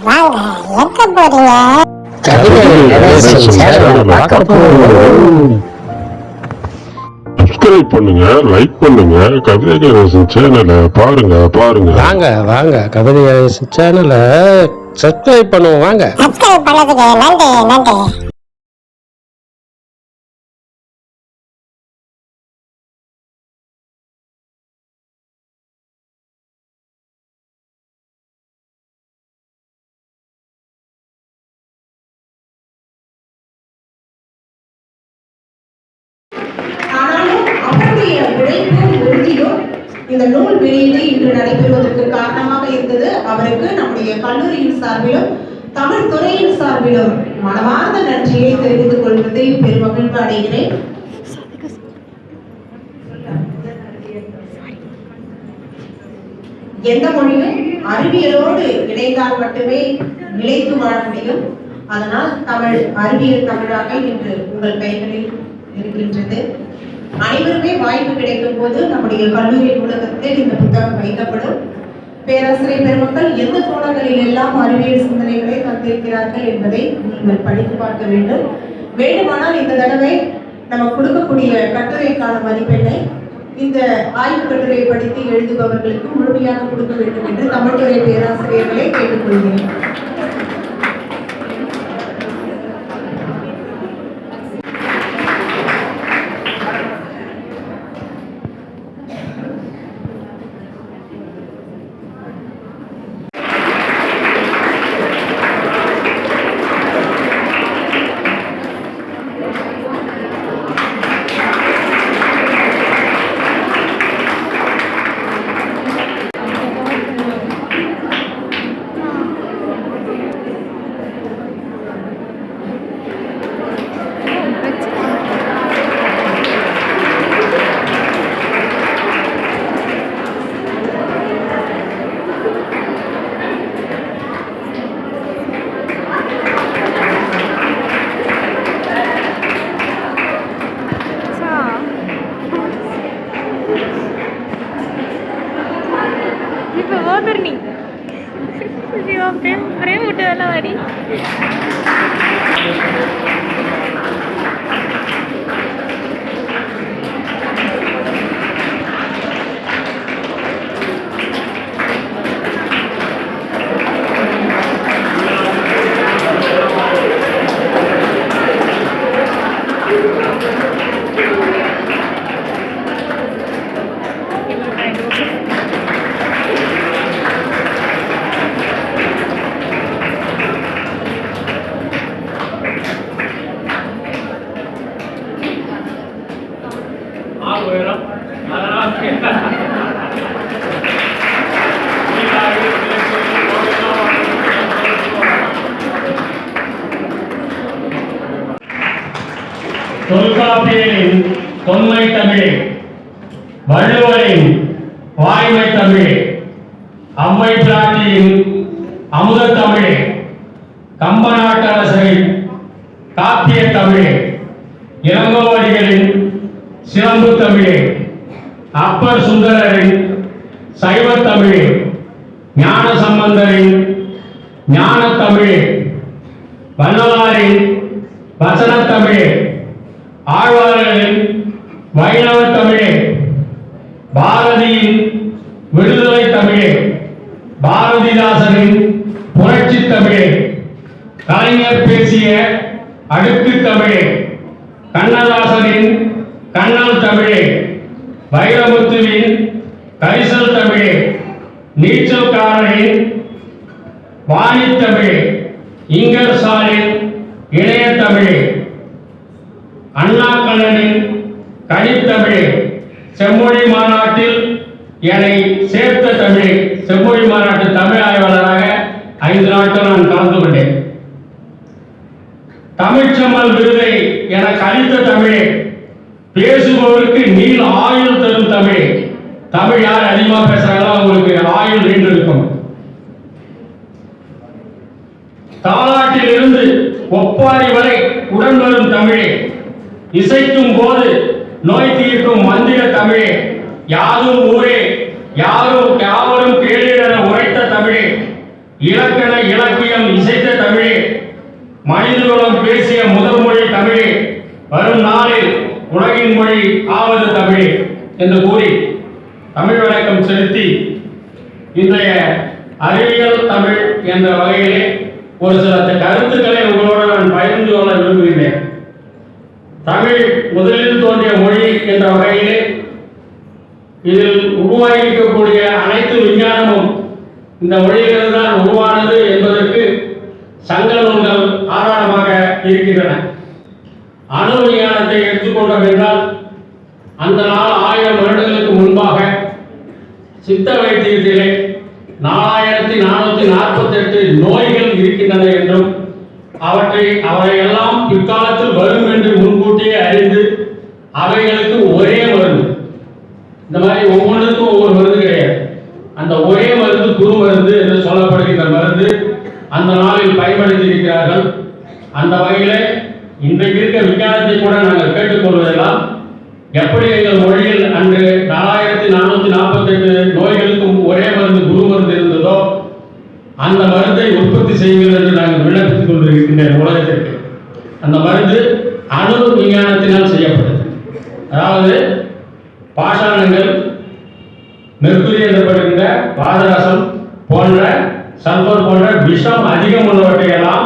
வாங்க எங்க போறீங்க? சப்ஸ்கிரைப் பண்ணுங்க, லைக் பண்ணுங்க, கவிதை கணேசன் சேனலை பாருங்க. வாங்க வாங்க கவிதை கணேசன் சேனலை சப்ஸ்கிரைப் பண்ணுவோம். வாங்க சப்ஸ்கிரைப் பண்ணதுக்கு நன்றி. ஆனாலும் அவருடைய உழைப்பும் உறுதியும் இந்த நூல் வெளியீடு இன்று நடைபெறுவதற்கு காரணமாக இருந்தது. அவருக்கு நம்முடைய கல்லூரியின் சார்பிலும் தமிழ் துறையின் சார்பிலும் மனமார்ந்த நன்றியை தெரிவித்துக் கொள்வதை பெருமகிழ்வு அடைகிறேன். எந்த மொழியும் அறிவியலோடு இணைந்தால் மட்டுமே நிலைத்து வாழ முடியும். அதனால் தமிழ் அறிவியல் தமிழாக இன்று உங்கள் கைகளில் இருக்கின்றது. அனைவருமே வாய்ப்பு கிடைக்கும் போது நம்முடைய கல்லூரி நூலகத்தில் இந்த புத்தகம் வைக்கப்படும். பேராசிரியர் பெருமக்கள் எந்த கோணங்களில் எல்லாம் அறிவியல் சிந்தனைகளை தந்திருக்கிறார்கள் என்பதை நீங்கள் படித்து பார்க்க வேண்டும். வேண்டுமானால் இந்த தடவை நம்ம கொடுக்கக்கூடிய கட்டுரைக்கான மதிப்பெண்ணை இந்த ஆய்வு கட்டுரையை படித்து எழுதுபவர்களுக்கு முழுமையாக கொடுக்க வேண்டும் என்று தமிழ்துறை பேராசிரியர்களை கேட்டுக்கொள்கிறேன். frame விட்டதெல்லாம் வாடி தொல்காப்பியரின் தொன்மை தமிழே, வள்ளுவரின் வாய்மை தமிழே, அம்மை பிராட்டியின் அமுத தமிழே, கம்பநாட்டரசரின் காப்பிய தமிழே, இளங்கோவடிகளின் சிலம்பு தமிழே, அப்பர் சுந்தரரின் சைவ தமிழே, ஞான சம்பந்தரின் ஞான தமிழே, வள்ளலாரின் வசன தமிழே, ஆழ்வார்களின் வைணவ தமிழே, பாரதியின் விடுதலை தமிழே, பாரதிதாசனின் புரட்சி தமிழே, கலைஞர் பேசிய அடுக்கு தமிழே, கண்ணதாசனின் கண்ணல் தமிழே, வைரமுத்துவின் கரிசல் தமிழே, நீச்சல்காரனின் வாணி தமிழே, இங்கர்சாலின் இணைய தமிழே, அண்ணா கண்ணனின் கனித்தமிழே, செம்மொழி மாநாட்டில் என்னை சேர்த்த தமிழே, செம்மொழி மாநாட்டு தமிழ் ஆய்வாளராக 5 நாட்கள் நான் கலந்து கொண்டேன். தமிழ்ச்செம்மல் விருதை எனக்கு அளித்த தமிழே, பேசுபவருக்கு நீள் ஆயுள் தரும் தமிழே. தமிழ் யார் அதிகமாக பேசுறாங்களோ அவங்களுக்கு ஆயுள் நீண்டு இருக்கும். தாலாட்டில் இருந்து ஒப்பாரி வரை உடன் வரும் தமிழே, இசைக்கும் போது நோய் தீர்க்கும் மந்திர தமிழே, யாதும் ஊரே யாரும் யாவரும் கேளீர் என உரைத்த தமிழே, இலக்கண இலக்கியம் இசைத்த தமிழே, மனிதகுலம் பேசிய முதல் மொழி தமிழே, வரும் நாளில் உலகின் மொழி ஆவது தமிழே என்று கூறி தமிழ் வணக்கம் செலுத்தி இன்றைய அறிவியல் தமிழ் என்ற வகையிலே ஒரு சில கருத்துக்களை உங்களோடு நான் பகிர்ந்து கொள்ள விரும்புகிறேன். தமிழ் முதலில் தோன்றிய மொழி என்ற வகையிலே இதில் உருவாகியிருக்கக்கூடிய அனைத்து விஞ்ஞானமும் இந்த மொழியிலிருந்து தான் உருவானது என்பதற்கு சங்க நூல்கள் ஆதாரமாக இருக்கின்றன. அணு விஞ்ஞானத்தை எடுத்துக்கொண்டோம் என்றால் அந்த நாள் 1000 வருடங்களுக்கு முன்பாக சித்த வைத்தியத்திலே 4448 நோய்கள் இருக்கின்றன என்றும் அவையெல்லாம் பிற்காலத்தில் வரும் என்று முன்கூட்டியே அறிந்து அவைகளுக்கு ஒரே மருந்து, இந்த மாதிரி ஒவ்வொன்றுக்கும் ஒவ்வொரு மருந்து கிடையாது, அந்த ஒரே மருந்து குரு மருந்து என்று சொல்லப்படுகின்ற மருந்து அந்த நாளில் பயன்படுத்தி இருக்கிறார்கள். அந்த வகையில் இன்றைக்கு இருக்க விஞ்ஞானத்தை கூட நாங்கள் கேட்டுக்கொள்வதெல்லாம் எப்படி எங்கள் மொழியில் அன்று 4448 நோய்களுக்கும் ஒரே மருந்து குரு மருந்து இருந்ததோ அந்த மருந்தை உற்பத்தி செய்யுங்கள் என்று நாங்கள் விண்ணப்பித்துக் கொண்டிருக்கின்ற உலகத்திற்கு. அந்த மருந்து அணு விஞ்ஞானத்தினால் செய்யப்பட்டது. அதாவது பாஷாணங்கள், மெர்க்குரி எனப்படுகின்ற பாதரசம் போன்ற சல்பர் போன்ற விஷம் அதிகம் உள்ளவற்றையெல்லாம்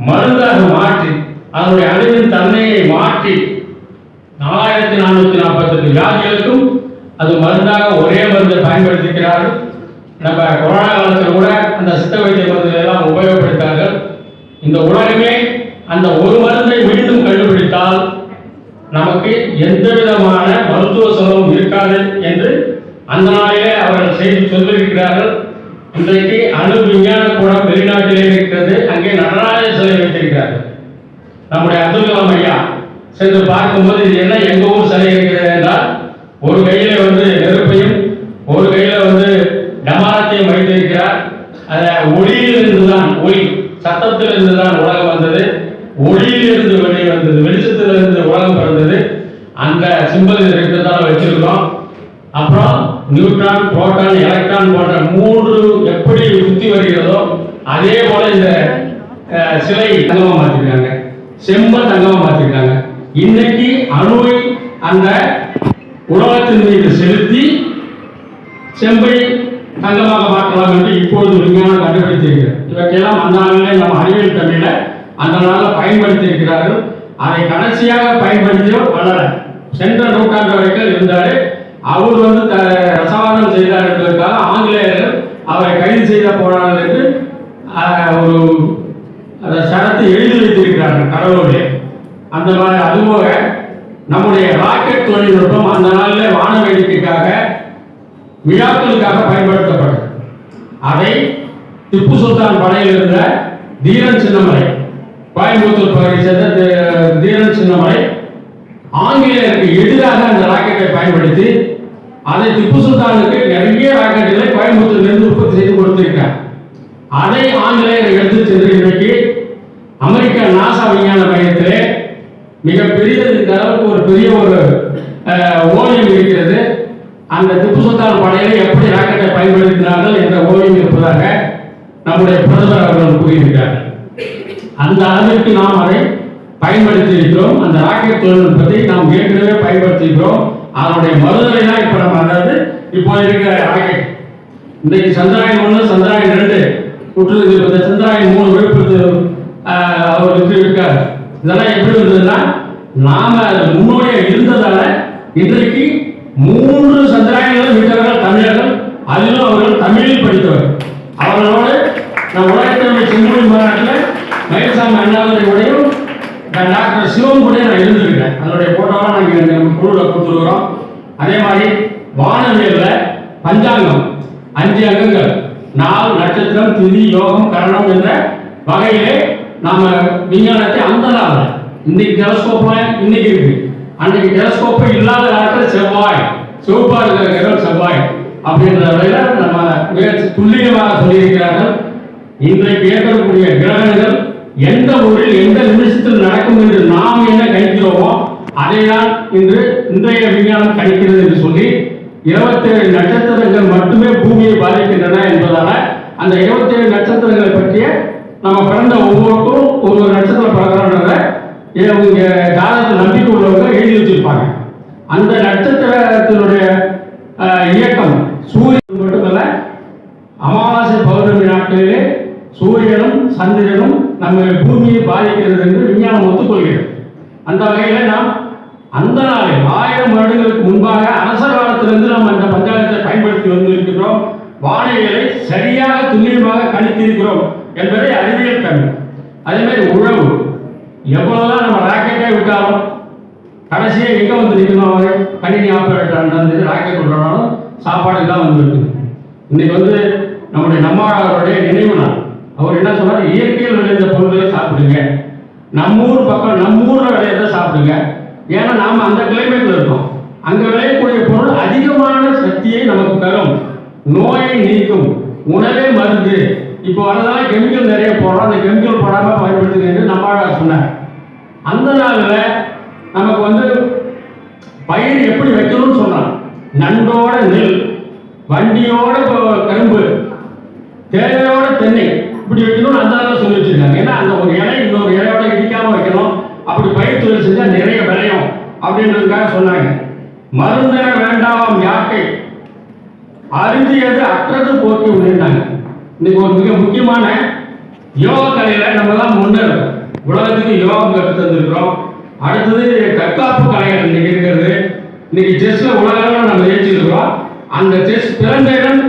மருந்தாக மாற்றி அதனுடைய அணுவின் தன்மையை மாற்றி 4448 வியாதிகளுக்கும் அது மருந்தாக ஒரே மருந்தை பயன்படுத்திக்கிறார்கள். நம்ம கொரோனா காலத்தில் கூட அந்த சித்த வைத்திய மருந்துகள் எல்லாம் உபயோகப்படுத்தார்கள். இந்த உலகமே அந்த ஒரு மருந்தை மீண்டும் கண்டுபிடித்தால் நமக்கு எந்த விதமான மருத்துவ செலவும் இருக்காது என்று அந்த நாளிலே அவர்கள் செய்தி சொல்லியிருக்கிறார்கள். இன்றைக்கு அணு விஞ்ஞான கூடம் வெளிநாட்டிலே இருக்கிறது. அங்கே நடராஜர் சிலை வைத்திருக்கிறார்கள். நம்முடைய அப்துல் கலாம் ஐயா சென்று பார்க்கும்போது இது என்ன எங்க ஊர் சிலை இருக்கிறது என்றால் ஒரு கையில நெருப்பையும் ஒரு கையில டமாரத்தையும் வைத்திருக்கிறார். ஒளியிலிருந்துதான், ஒளி சத்தத்திலிருந்துதான் உலகம் வந்தது, ஒளியிலிருந்து வெளியே வந்தது, வெளிச்சத்திலிருந்து உலகம் பிறந்தது. அந்த சிம்பல் இருக்கிறதால வச்சிருக்கிறோம். அப்புறம் நியூட்ரான், புரோட்டான், எலக்ட்ரான் போன்ற 3 எப்படி சுத்தி வருகிறதோ அதே போல இந்த சிலை தங்கமா மாத்திருக்காங்க, செம்ப தங்கமா மாத்திருக்காங்க. இன்னைக்கு அணுவை அந்த உலகத்தின் மீது செலுத்தி செம்பை தங்கமாக மாற்றலாம் என்று இப்பொழுது விஞ்ஞானம் கண்டுபிடித்திருக்கிறது. இவற்றையெல்லாம் அந்த நாளிலே நம்ம அறிவியல் தமிழ அந்த நாளில் பயன்படுத்தி இருக்கிறார்கள். அதை கடைசியாக பயன்படுத்தியவர் வளர சென்ற நூற்றாண்டு வரைக்கும் இருந்தாரு. அவர் ரசவாதம் செய்தார் என்பதற்காக ஆங்கிலேயர்கள் அவரை கைது செய்த போனார்கள் என்று ஒரு சரத்தை எழுதி வைத்திருக்கிறார்கள் கடவுளே. அந்த மாதிரி அதுபோக நம்முடைய ராக்கெட் தொழில்நுட்பம் அந்த நாளில் வான வேடிக்கைக்காக விழாக்களுக்காக பயன்படுத்தப்பட்டது. அதை திப்பு சுல்தான் படையில் இருந்த தீரன் சின்னமலை, கோயம்புத்தூர் பகுதியை சேர்ந்த தீரன் சின்னமலை ஆங்கிலேயருக்கு எதிராக அந்த ராக்கெட்டை பயன்படுத்தி அதை திப்பு சுல்தானுக்கு நிறைய ராக்கெட்டுகளை கோயம்புத்தூரிலிருந்து உற்பத்தி செய்து கொடுத்திருக்கார். அதை ஆங்கிலேயர் எடுத்து சென்று இன்றைக்கு அமெரிக்க நாசா விஞ்ஞான மையத்திலே மிகப்பெரிய அளவுக்கு ஒரு பெரிய ஓவியம் இருக்கிறது. அந்த திப்பு சுல்தான் படையில எப்படி ராக்கெட்டை பயன்படுத்தினார்கள் என்ற ஓவியம் இருப்பதாக நம்முடைய பிரதமர் அவர்கள் கூறியிருக்கிறார்கள். அந்த அளவிற்கு நாம் அதை பயன்படுத்தி இருக்கிறோம். அந்த ராக்கெட் தொழில்நுட்பத்தை நாம் ஏற்கனவே பயன்படுத்திக்கிறோம். அதனுடைய மறுதலை தான் இப்ப நம்ம, அதாவது இப்போ இருக்கிற ராக்கெட் இன்றைக்கு சந்திராயன் 1, சந்திராயன் 2 விட்டுருக்கு. சந்திராயன் 3 விழுப்புரத்து அவருக்கு இருக்காரு. இதெல்லாம் எப்படி இருந்ததுன்னா நாம முன்னோடியா இருந்ததால இன்றைக்கு 3 சந்திராயன்களும் விட்டவர்கள் தமிழர்கள், அதிலும் அவர்கள் தமிழில் படித்தவர். அவர்களோடு நம் உலகத்தினுடைய செம்மொழி மாநாட்டில் மயில்சாமி அண்ணாவுடையும் டாக்டர் சிவம் கூட நான் இருந்திருக்கேன். அதனுடைய போட்டோலாம் நாங்கள் நம்ம குழுவில் கொடுத்துருக்கிறோம். அதே மாதிரி வானவியல்ல பஞ்சாங்கம் 5 அங்கங்கள், நாள், நட்சத்திரம், திதி, யோகம், கரணம் என்ற வகையிலே நாம விஞ்ஞானத்தை அந்த நாள் இன்னைக்கு டெலஸ்கோப்ல இன்னைக்கு இருக்கு. அன்னைக்கு டெலஸ்கோப்பை இல்லாத நேரத்தில் செவ்வாய், சிவப்பா இருக்கிற கிரகம் செவ்வாய் அப்படின்ற வகையில நம்ம மிக துல்லியமாக சொல்லியிருக்கிறார்கள். இன்றைக்கு ஏற்படக்கூடிய கிரகணங்கள் எந்த ஊரில் எந்த நிமிஷத்தில் நடக்கும் என்று நாம் என்ன கணிக்கிறோமோ அதைதான் இன்றைய விஞ்ஞானம் கணிக்கிறது என்று சொல்லி 27 நட்சத்திரங்கள் மட்டுமே பூமியை பாதிக்கின்றன என்பதால அந்த 27 நட்சத்திரங்களை பற்றிய நம்ம பிறந்த ஒவ்வொருத்தரும் ஒரு நட்சத்திரம் பிறக்கிறோன்றத இவங்க ஜாதகத்தில் நம்பிக்கை உள்ளவங்க எழுதி வச்சிருப்பாங்க. அந்த நட்சத்திரத்தினுடைய இயக்கம் சூரியன் மட்டுமல்ல, அமாவாசை பௌர்ணமி நாட்களிலே சூரியனும் சந்திரனும் நம்ம பூமியை பாதிக்கிறது என்று விஞ்ஞானம் ஒத்துக்கொள்கிறது. அந்த வகையில் நாம் அந்த நாளில் 1000 வருடங்களுக்கு முன்பாக அரசர் காலத்திலிருந்து நாம் அந்த பஞ்சாங்கத்தை பயன்படுத்தி வந்திருக்கிறோம். வானிலைகளை சரியாக துல்லியமாக கணித்திருக்கிறோம் என்பதை அறிவியல் தமிழ். அதே மாதிரி உழவு எவ்வளவுதான் நம்ம ராக்கெட்டே விட்டாலும் கடைசியாக எங்கே வந்து நிற்கணும், கணினி ஆப்பரேட்டர் ராக்கெட் விடுறாலும் சாப்பாடு தான் வந்து இருக்குது. இன்னைக்கு வந்து நம்முடைய நம்மாளருடைய நினைவு நாள். அவர் என்ன சொன்னார், இயற்கையில் விளைந்த பொருள்களை சாப்பிடுங்க, நம்ம ஊர் பக்கம் நம்ம ஊரில் விளையதை சாப்பிடுங்க. ஏன்னா நாம் அந்த கிளைமேட்டில் இருக்கோம். அங்கே விளையக்கூடிய பொருள் அதிகமான சக்தியை நமக்கு தரும், நோயை நீக்கும், உணவே மருந்து. இப்போ வரதெல்லாம் கெமிக்கல் நிறைய போடுறோம், அந்த கெமிக்கல் போடாமல் பயன்படுத்துங்க என்று நம்மளால் சொன்னார். அந்த நாளில் நமக்கு வந்து பயிர் எப்படி வைக்கணும்னு சொன்னான். நண்டோட நெல், வண்டியோட கரும்பு, தேவையோட தென்னை இப்படி வைக்கணும்னு அந்த நாளில் சொல்லி வச்சிருக்காங்க. ஏன்னா அந்த ஒரு இலை இன்னொரு இலையோட இடிக்காம வைக்கணும், அப்படி பயிர் தொழில் செஞ்சால் நிறைய விளையும் அப்படின்றதுக்காக சொன்னாங்க. மருந்தென வேண்டாம் யாக்கை, அருந்தியது அற்றது போக்கி உணர்ந்தாங்க. இன்னைக்கு ஒரு மிக முக்கியமான யோக கலையில நம்ம தான் முன்னேறோம். உலகத்துக்கு யோகம் கற்று தந்திருக்கிறோம். அடுத்தது தற்காப்பு கலைகள் இன்னைக்கு இருக்கிறது. இன்னைக்கு செஸ்ல உலகம் நம்ம ஜெயிச்சிருக்கிறோம். அந்த செஸ் பிறந்த இடம்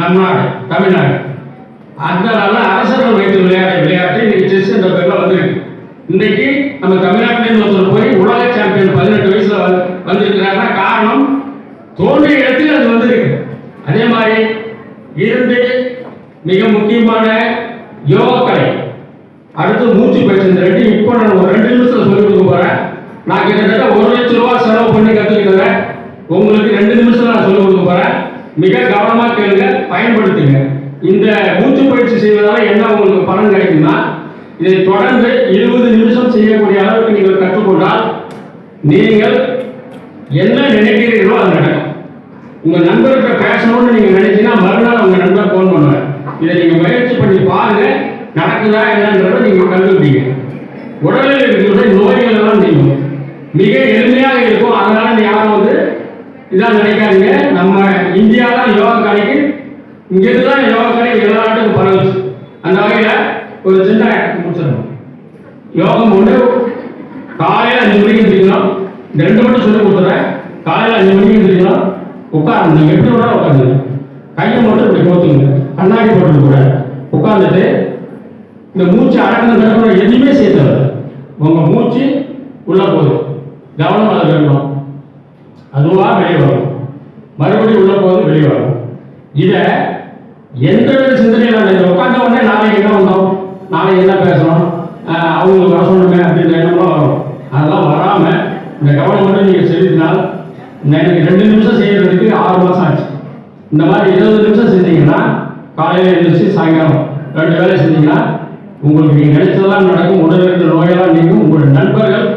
நம்ம நாடு தமிழ்நாடு. அதனால அரசர்கள் வைத்து விளையாட்டு இன்னைக்கு செஸ் என்ற பேர்ல வந்திருக்கு. இன்னைக்கு நம்ம தமிழ்நாட்டிலேருந்து ஒருத்தர் போய் உலக சாம்பியன் 18 வயசுல வந்திருக்கிறாருன்னா காரணம் தோன்றிய இடத்தில் அது வந்திருக்கு. அதே மாதிரி 2 மிக முக்கியமான யோகக்கலை, அடுத்து மூச்சு பயிற்சி. இந்த 2 இப்போ நான் ஒரு 2 நிமிஷத்துல சொல்லிக் கொடுக்க போறேன். நான் கிட்டத்தட்ட 1 லட்சம் ரூபாய் செலவு பண்ணி கற்றுக்கிட்டேன். உங்களுக்கு 2 நிமிஷத்துல நான் சொல்லிக் கொடுக்க போறேன். மிக கவனமா கேளுங்க, பயன்படுத்துங்க. இந்த மூச்சு பயிற்சி செய்வதால என்ன உங்களுக்கு பலன் கிடைக்கும்னா, இதை தொடர்ந்து 20 நிமிஷம் செய்யக்கூடிய அளவுக்கு நீங்கள் கற்றுக்கொண்டால் நீங்கள் என்ன நினைக்கிறீர்களோ அது நடக்கும். உங்க நண்பர்கிட்ட பேசணும்னு நீங்க நினைச்சீங்கன்னா மறுநாள் உங்க நண்பர் போன் பண்ணுவார். இதை நீங்க முயற்சி பண்ணி பாருங்க, நடக்குதா என்னன்றதை நீங்க கண்டுபிடிங்க. உடலில் இருக்கிற நோய்கள் எல்லாம் நீங்கும். மிக எளிமையாக இருக்கும். அதனால யாரும் வந்து இதான் நினைக்காதீங்க. நம்ம இந்தியா தான் யோகா கலைக்கு, இங்கிருந்து தான் யோகா கலை எல்லா நாட்டுக்கும் பரவுச்சு. அந்த வகையில் ஒரு சின்ன முடிச்சிடணும். யோகம் ஒன்று காலையில் 5 மணிக்கு எந்திரிக்கணும். இந்த 2 மட்டும் சொல்லி கொடுத்துறேன். காலையில் 5 மணிக்கு எந்திரிக்கணும். உட்காரணும். நீங்கள் எப்படி வேணாலும் உட்காந்துங்க. கையை மட்டும் இப்படி கோத்துங்க, கண்ணாடி போட்டு கூட உட்காந்துட்டு இந்த மூச்சு அடக்கணும். எதுவுமே சேர்த்து உங்கள் மூச்சு உள்ள போதும், கவனம் அதை வேணும். அதுவாக வெளியே வரும், மறுபடியும் உள்ள போது வெளியே வரும். இதை எந்த வித சிந்தனையில் உட்காந்த உடனே நாளைக்கு என்ன வந்தோம், நாளைக்கு என்ன பேசணும், அவங்களுக்கு வர சொல்லணுமே அப்படின்ற எண்ணம்லாம் வரும். அதெல்லாம் வராமல் இந்த கவனம் மட்டும் நீங்கள் செலுத்தினால், எனக்கு 2 நிமிஷம் செய்யறதுக்கு 6 மாதம் ஆச்சு. இந்த மாதிரி 20 நிமிஷம் செஞ்சீங்கன்னா, காலையில் எழுந்திரிச்சு சாயங்காலம் 2 வேலை செஞ்சீங்கன்னா உங்களுக்கு நீங்கள் நினைச்சதெல்லாம் நடக்கும். உடலில் இருக்கிற நோயெல்லாம் நீங்கும். உங்களுடைய நண்பர்கள்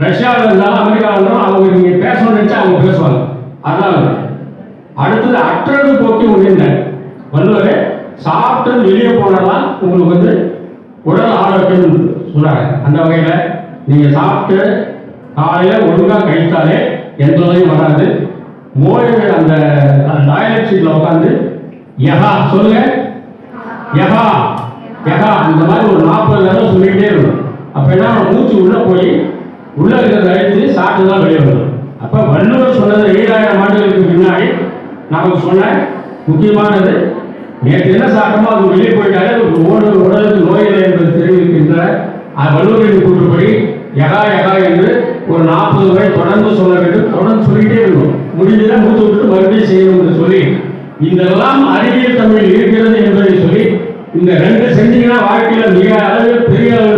ரஷ்யாவில் இருந்தாலும் அமெரிக்காவில் இருந்தாலும் அவங்க நீங்கள் பேசணும்னு நினைச்சா அவங்க பேசுவாங்க. அதனால அடுத்தது அற்றது போக்கி உணர்ந்த வள்ளுவர் சாப்பிட்டு வெளியே போனதான் உங்களுக்கு வந்து உடல் ஆரோக்கியம் சொல்றாங்க. அந்த வகையில் நீங்கள் சாப்பிட்டு காலையில் ஒழுங்காக கழித்தாலே எந்த நோயும் வராது. அந்த டாய்லெட் சீட்டில் உட்காந்து யகா சொல்லுங்க, யகா யகா இந்த மாதிரி ஒரு 40 தடவை சொல்லிக்கிட்டே இருக்கும். அப்போ என்ன மூச்சு உள்ளே போய் உள்ளே இருக்கிறத அழித்து சாப்பிட்டு தான் வெளியே வரும். அப்போ வள்ளுவர் சொன்னது 7000 ஆண்டுகளுக்கு முன்னாடி நமக்கு சொன்ன முக்கியமானது. நேற்று என்ன சாப்பிட்டோமோ அது வெளியே போயிட்டாலே உடலுக்கு நோய் இல்லை என்பது தெரிவிக்கின்ற வள்ளுவரின் கூற்றுப்படி யகா யகா என்று ஒரு 40 முறை தொடர்ந்து சொல்ல வேண்டும். தொடர்ந்து சொல்லிக்கிட்டே இருக்கும். முடிஞ்சதை மூச்சு விட்டு மறுபடியும் செய்யணும் என்று சொல்லி, இதெல்லாம் அறிவியல் தமிழில் இருக்கிறது என்பதை சொல்லி இந்த 2 செஞ்சீங்கன்னா வாழ்க்கையில் மிக அளவில் பெரிய அளவில்